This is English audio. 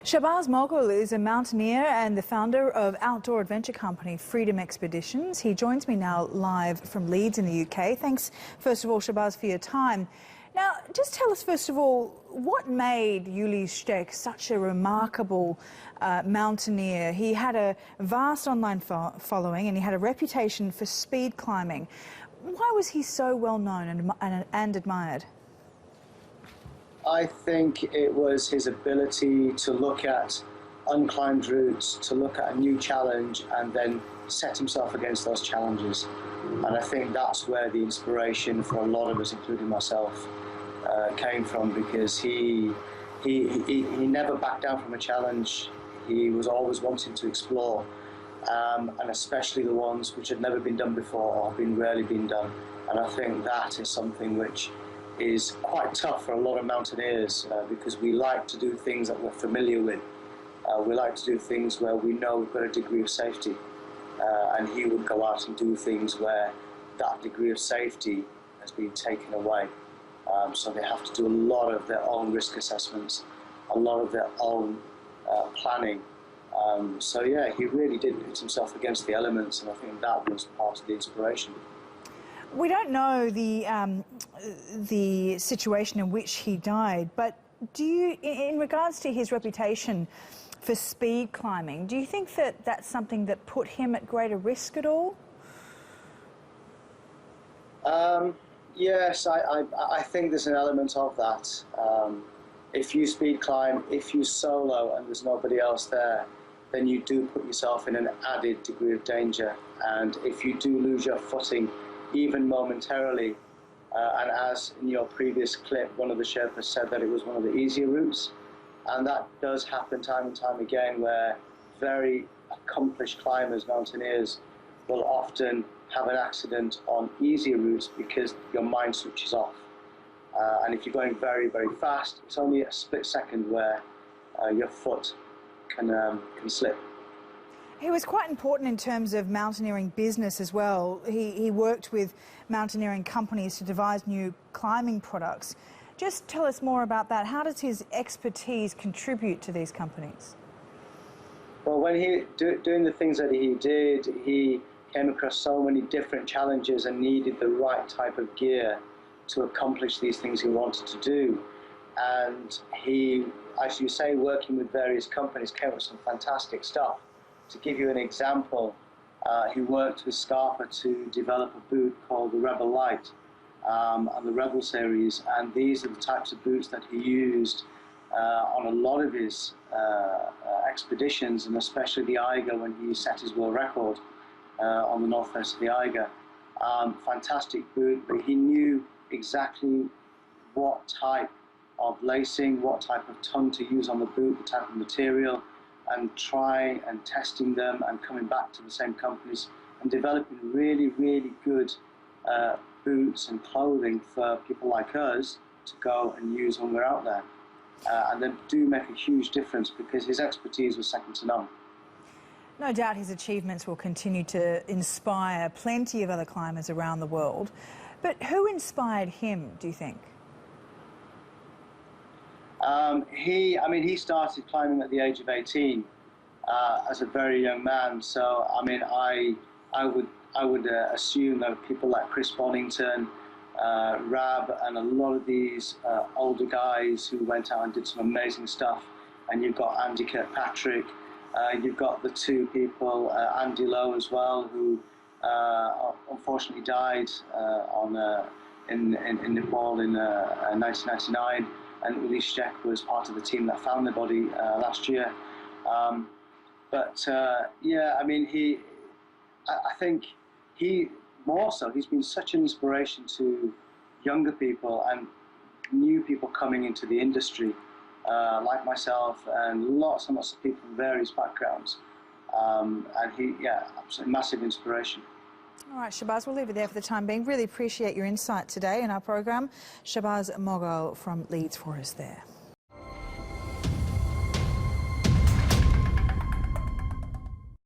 Shabaaz Moghal is a mountaineer and the founder of outdoor adventure company Freedom Expeditions. He joins me now live from Leeds in the UK. Thanks, first of all, Shabaaz, for your time. Now, just tell us, first of all, what made Ueli Steck such a remarkable mountaineer? He had a vast online following and he had a reputation for speed climbing. Why was he so well known and admired? I think it was his ability to look at unclimbed routes, to look at a new challenge and then set himself against those challenges. And I think that's where the inspiration for a lot of us, including myself, came from, because he never backed down from a challenge. He was always wanting to explore, and especially the ones which had never been done before or been rarely been done. And I think that is something which is quite tough for a lot of mountaineers, because we like to do things that we're familiar with. We like to do things where we know we've got a degree of safety, and he would go out and do things where that degree of safety has been taken away. So they have to do a lot of their own risk assessments, a lot of their own planning. So yeah, he really did put himself against the elements, and I think that was part of the inspiration. We don't know the situation in which he died, but do you, in regards to his reputation for speed climbing, do you think that that's something that put him at greater risk at all? Yes, I think there's an element of that. If you speed climb, if you solo and there's nobody else there, then you do put yourself in an added degree of danger. And if you do lose your footing, even momentarily, and as in your previous clip, one of the Sherpas said that it was one of the easier routes, and that does happen time and time again, where very accomplished climbers, mountaineers, will often have an accident on easier routes because your mind switches off. And if you're going very, very fast, it's only a split second where your foot can slip. He was quite important in terms of mountaineering business as well. He worked with mountaineering companies to devise new climbing products. Just tell us more about that. How does his expertise contribute to these companies? Well, when he doing the things that he did, he came across so many different challenges and needed the right type of gear to accomplish these things he wanted to do. And he, as you say, working with various companies, came up with some fantastic stuff. To give you an example, he worked with Scarpa to develop a boot called the Rebel Light and the Rebel series, and these are the types of boots that he used on a lot of his expeditions, and especially the Eiger when he set his world record on the northwest of the Eiger. Fantastic boot, but he knew exactly what type of lacing, what type of tongue to use on the boot, the type of material, and trying and testing them and coming back to the same companies and developing really, really good boots and clothing for people like us to go and use when we're out there. And they do make a huge difference because his expertise was second to none. No doubt his achievements will continue to inspire plenty of other climbers around the world. But who inspired him, do you think? He started climbing at the age of 18 as a very young man. So I mean, I would assume that people like Chris Bonington, Rab, and a lot of these older guys who went out and did some amazing stuff. And you've got Andy Kirkpatrick, you've got the two people, Andy Lowe as well, who unfortunately died in Nepal in 1999. And Ueli Steck was part of the team that found the body last year. Yeah, I mean, I think he's been such an inspiration to younger people and new people coming into the industry, like myself and lots and lots of people from various backgrounds. And absolutely massive inspiration. All right, Shabaaz, we'll leave it there for the time being. Really appreciate your insight today in our program. Shabaaz Moghal from Leeds for us there.